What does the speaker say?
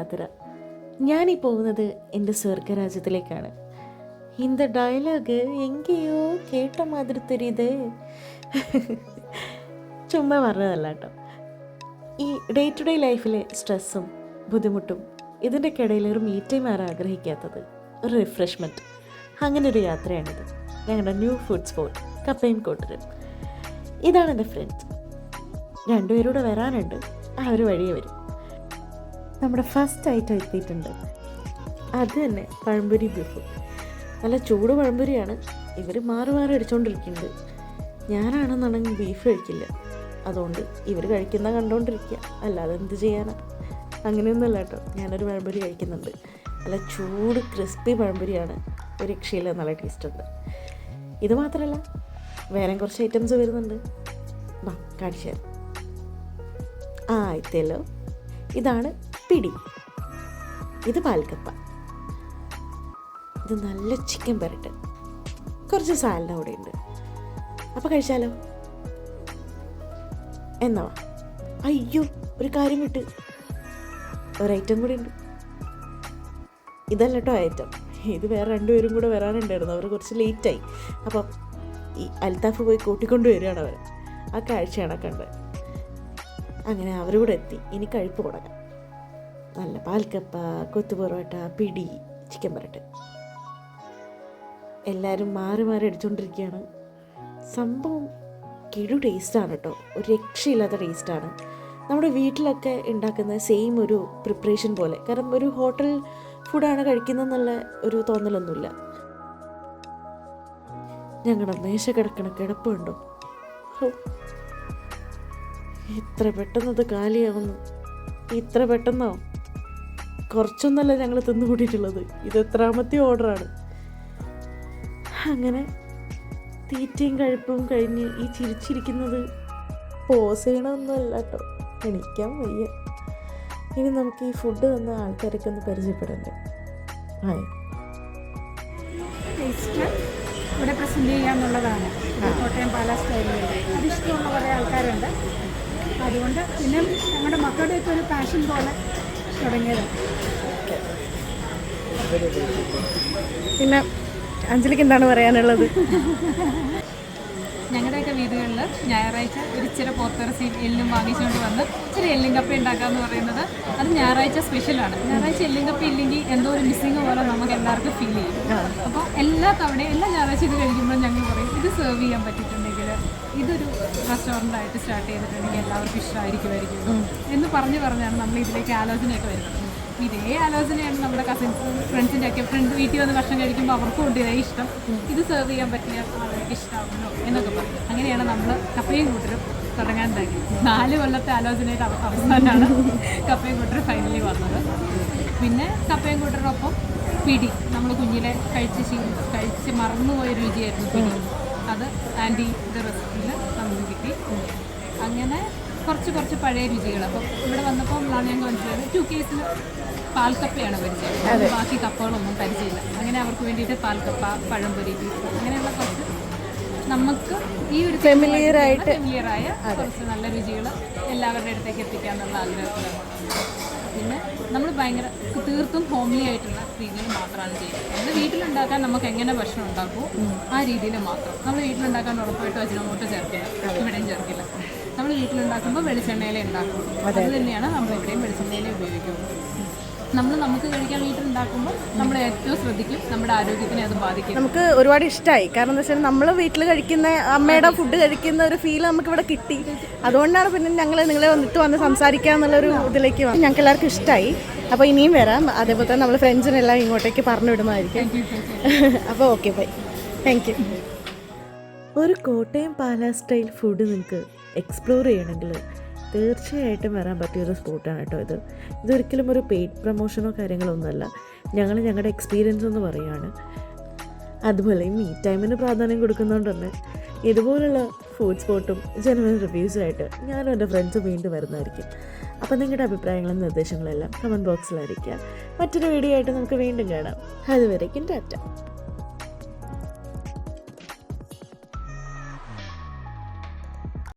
യാത്ര. ഞാനീ പോകുന്നത് എൻ്റെ സ്വർഗരാജ്യത്തിലേക്കാണ്. இந்த ഡയലോഗ് എങ്കയോ കേട്ട മാതിരി തെരിയത്. ചുമ്മാ പറഞ്ഞതല്ല കേട്ടോ. ഈ ഡേ ടു ഡേ ലൈഫിലെ സ്ട്രെസ്സും ബുദ്ധിമുട്ടും ഇതിൻ്റെയൊക്കെ ഇടയിൽ ഒരു മീ ടൈം ആരാ ആഗ്രഹിക്കാത്തത്? ഒരു റിഫ്രഷ്മെൻറ്റ്. അങ്ങനെ ഒരു യാത്രയാണിത്. ഞങ്ങളുടെ ന്യൂ ഫുഡ് സ്പോട്ട് കപ്പയും കോട്ടരും. ഇതാണ് എൻ്റെ ഫ്രണ്ട്സ്. രണ്ടുപേരൂടെ വരാനുണ്ട്. ആ ഒരു വഴിയെ വരും. നമ്മുടെ ഫസ്റ്റ് ഐറ്റം എത്തിയിട്ടുണ്ട്. അത് തന്നെ പഴംപൊരി ബീഫ്. നല്ല ചൂട് പഴംപൊരിയാണ്. ഇവർ മാറി മാറി അടിച്ചുകൊണ്ടിരിക്കുന്നുണ്ട്. ഞാനാണെന്നുണ്ടെങ്കിൽ ബീഫ് കഴിക്കില്ല. അതുകൊണ്ട് ഇവർ കഴിക്കുന്ന കണ്ടുകൊണ്ടിരിക്കുക, അല്ലാതെ എന്ത് ചെയ്യാനാ? അങ്ങനെയൊന്നുമല്ല കേട്ടോ. ഞാനൊരു പഴംപൊരി കഴിക്കുന്നുണ്ട്. നല്ല ചൂട് ക്രിസ്പി പഴംപൊരിയാണ്. ഒരു രക്ഷയില്ല, നല്ല ടേസ്റ്റുണ്ട്. ഇത് മാത്രമല്ല, വേറെ കുറച്ച് ഐറ്റംസ് വരുന്നുണ്ട്. വാ കാണിച്ചു തരാം. എത്തിയല്ലോ. ഇതാണ് പിടി. ഇത് പാൽക്കപ്പ. ഇത് നല്ല ചിക്കൻ പെരട്ട്. കുറച്ച് സാലഡ് അവിടെ ഉണ്ട്. അപ്പോൾ കഴിച്ചാലോ? എന്നാ അയ്യോ, ഒരു കാര്യം വിട്ട്, ഒരൈറ്റം കൂടി ഉണ്ട്. ഇതല്ല കേട്ടോ ഐറ്റം. ഇത് വേറെ രണ്ടുപേരും കൂടെ വരാനുണ്ടായിരുന്നു. അവർ കുറച്ച് ലേറ്റായി. അപ്പം ഈ അൽത്താഫ് പോയി കൂട്ടിക്കൊണ്ട് വരികയാണ് അവർ. ആ കാഴ്ചയാണ് കണ്ടത്. അങ്ങനെ അവരൂടെ എത്തി. ഇനി കഴിപ്പ് തുടങ്ങാം. നല്ല പാൽക്കപ്പ, കൊത്തു പൊറോട്ട, പിടി, ചിക്കൻ പെരട്ട്. എല്ലാവരും മാറി മാറി അടിച്ചുകൊണ്ടിരിക്കുകയാണ്. സംഭവം കിടു ടേസ്റ്റാണ് കേട്ടോ. ഒരു രക്ഷയില്ലാത്ത ടേസ്റ്റാണ്. നമ്മുടെ വീട്ടിലൊക്കെ ഉണ്ടാക്കുന്ന സെയിം ഒരു പ്രിപ്പറേഷൻ പോലെ. കാരണം ഒരു ഹോട്ടൽ ഫുഡാണ് കഴിക്കുന്നതെന്നുള്ള ഒരു തോന്നലൊന്നുമില്ല. ഞങ്ങളുടെ മേശ കിടക്കണ കിടപ്പുണ്ടോ? ഇത്ര പെട്ടെന്നത് കാലിയാവുന്നു. ഇത്ര പെട്ടെന്നോ? കുറച്ചൊന്നല്ല ഞങ്ങൾ തിന്നുകൂട്ടിയിട്ടുള്ളത്. ഇത് എത്രാമത്തെ ഓർഡറാണ്. അങ്ങനെ തീറ്റയും കഴിപ്പും കഴിഞ്ഞ് ഈ ചിരിച്ചിരിക്കുന്നത് പോസ് ചെയ്യണമൊന്നുമല്ല കേട്ടോ. എണീക്കാൻ വയ്യ. ഇനി നമുക്ക് ഈ ഫുഡ് തന്ന ആൾക്കാരൊക്കെ ഒന്ന് പരിചയപ്പെടണ്ടേ? ടേസ്റ്റ് ഇവിടെ പ്രസൻറ്റ് ചെയ്യാന്നുള്ളതാണ്. കോട്ടയം പാലാ സ്റ്റൈലിൽ അതിഷ്ടമുള്ള കുറേ ആൾക്കാരുണ്ട്. അതുകൊണ്ട് പിന്നെ ഞങ്ങളുടെ മക്കളുടെയൊക്കെ ഒരു പാഷൻ പോലെ തുടങ്ങിയത്. പിന്നെ അഞ്ജലിക്ക് എന്താണ് പറയാനുള്ളത്? ഞങ്ങളുടെയൊക്കെ വീടുകളിൽ ഞായറാഴ്ച ഒരു ഇച്ചിരി പോത്തിറച്ചി എല്ലും വാങ്ങിച്ചുകൊണ്ട് വന്ന് ഇച്ചിരി എല്ലും കപ്പ ഉണ്ടാക്കുക എന്ന് പറയുന്നത് അത് ഞായറാഴ്ച സ്പെഷ്യലാണ്. ഞായറാഴ്ച എല്ലും കപ്പ ഇല്ലെങ്കിൽ എന്തോ ഒരു മിസ്സിങ് പോലെ നമുക്ക് എല്ലാവർക്കും ഫീൽ ചെയ്യും. അപ്പോൾ എല്ലാ തവണയും എല്ലാ ഞായറാഴ്ച ഇത് കഴിക്കുമ്പോൾ ഞങ്ങൾ പറയും ഇത് സെർവ് ചെയ്യാൻ പറ്റിയിട്ടുണ്ടെങ്കിൽ ഇതൊരു റെസ്റ്റോറൻ്റായിട്ട് സ്റ്റാർട്ട് ചെയ്തിട്ടുണ്ടെങ്കിൽ എല്ലാവർക്കും ഇഷ്ടമായിരിക്കുമായിരിക്കും എന്ന് പറഞ്ഞാണ് നമ്മൾ ഇതിലേക്ക് ആലോചനയൊക്കെ വരുന്നത്. ഇതേ ആലോചനയാണ് നമ്മുടെ കസിൻസും ഫ്രണ്ട്സിൻ്റെ ഒക്കെ വീട്ടിൽ വന്ന് ഭക്ഷണം കഴിക്കുമ്പോൾ അവർക്കും ഉണ്ട് ഇതേ ഇഷ്ടം. ഇത് സെർവ് ചെയ്യാൻ പറ്റിയ ആളുകൾക്ക് ഇഷ്ടമാകുമല്ലോ എന്നൊക്കെ പറയും. അങ്ങനെയാണ് നമ്മൾ കപ്പയും കൂട്ടരും തുടങ്ങാൻ തുടങ്ങി. 4 കൊല്ലത്തെ ആലോചനയുടെ അവസാനമാണ് കപ്പയും കൂട്ടർ ഫൈനലി വന്നത്. പിന്നെ കപ്പയും കൂട്ടറൊപ്പം പിടി നമ്മൾ കുഞ്ഞിലെ കഴിച്ച് മറന്നുപോയ രുചിയായിരുന്നു പിടി. അത് ആൻറ്റിയുടെ റെസിപ്പിയിൽ നമുക്ക് കിട്ടി. അങ്ങനെ കുറച്ച് പഴയ രുചികൾ. അപ്പം ഇവിടെ വന്നപ്പോൾ ഞങ്ങൾക്ക് മനസ്സിലായത് 2Ks പാൽക്കപ്പയാണ് പരിചയം. ബാക്കി കപ്പകളൊന്നും പരിചയമില്ല. അങ്ങനെ അവർക്ക് വേണ്ടിയിട്ട് പാൽക്കപ്പ, പഴംപൊരി, അങ്ങനെയുള്ള കുറച്ച് നമുക്ക് ഈ ഒരു ഫെമിലിയറായ കുറച്ച് നല്ല രുചികൾ എല്ലാവരുടെ അടുത്തേക്ക് എത്തിക്കാന്നുള്ള ആഗ്രഹത്തിലാണ്. പിന്നെ നമ്മൾ ഭയങ്കര തീർത്തും ഹോംലി ആയിട്ടുള്ള രീതിയിൽ മാത്രമാണ് ചെയ്യുന്നത്. നമ്മൾ വീട്ടിലുണ്ടാക്കാൻ നമുക്ക് എങ്ങനെ ഭക്ഷണം ഉണ്ടാക്കുമോ ആ രീതിയിൽ മാത്രം. നമ്മൾ വീട്ടിലുണ്ടാക്കാൻ ഉറപ്പായിട്ടും അജിനോമോട്ടോ ചേർക്കില്ല, ഇവിടെയും ചേർക്കില്ല. നമ്മൾ വീട്ടിലുണ്ടാക്കുമ്പോൾ വെളിച്ചെണ്ണയിലേ ഉണ്ടാക്കും. അത് തന്നെയാണ് നമ്മൾ ഇവിടെയും വെളിച്ചെണ്ണയിലേ ഉപയോഗിക്കുള്ളൂ. നമുക്ക് കഴിക്കാൻ വീട്ടിലുണ്ടാക്കുമ്പോൾ നമ്മൾ ഏറ്റവും ശ്രദ്ധിക്കും. നമ്മുടെ ആരോഗ്യത്തിനെ അത് ബാധിക്കും. നമുക്ക് ഒരുപാട് ഇഷ്ടമായി. കാരണം എന്താ വെച്ചാൽ നമ്മൾ വീട്ടിൽ കഴിക്കുന്ന അമ്മയുടെ ഫുഡ് കഴിക്കുന്ന ഒരു ഫീൽ നമുക്കിവിടെ കിട്ടി. അതുകൊണ്ടാണ് പിന്നെ ഞങ്ങൾ നിങ്ങളെ വന്ന് സംസാരിക്കുക എന്നുള്ളൊരു ഇതിലേക്ക് വന്നു. ഞങ്ങൾക്ക് എല്ലാവർക്കും ഇഷ്ടമായി. അപ്പോൾ ഇനിയും വരാം. അതേപോലെ തന്നെ നമ്മൾ ഫ്രണ്ട്സിനെല്ലാം ഇങ്ങോട്ടേക്ക് പറഞ്ഞു വിടുന്നതായിരിക്കും. അപ്പോൾ ഓക്കെ, ബൈ. Thank you. ഒരു കോട്ടയം പാലാ സ്റ്റൈൽ ഫുഡ് നിങ്ങൾക്ക് എക്സ്പ്ലോർ ചെയ്യണമെങ്കിൽ തീർച്ചയായിട്ടും വരാൻ പറ്റിയൊരു സ്പോട്ടാണ് കേട്ടോ ഇത്. ഇതൊരിക്കലും ഒരു പെയ്ഡ് പ്രൊമോഷനോ കാര്യങ്ങളോ ഒന്നുമല്ല. ഞങ്ങൾ ഞങ്ങളുടെ എക്സ്പീരിയൻസ് എന്ന് പറയുകയാണ്. അതുപോലെ മീ ടൈമിന് പ്രാധാന്യം കൊടുക്കുന്നതുകൊണ്ട് തന്നെ ഇതുപോലുള്ള ഫുഡ് സ്പോട്ടും ജനുവൽ റിവ്യൂസുമായിട്ട് ഞാനും എൻ്റെ ഫ്രണ്ട്സും വീണ്ടും വരുന്നതായിരിക്കും. അപ്പോൾ നിങ്ങളുടെ അഭിപ്രായങ്ങളും നിർദ്ദേശങ്ങളും എല്ലാം കമൻറ്റ് ബോക്സിലായിരിക്കുക. മറ്റൊരു വീഡിയോ ആയിട്ട് നമുക്ക് വീണ്ടും കാണാം. അതുവരേക്കും ടാറ്റ.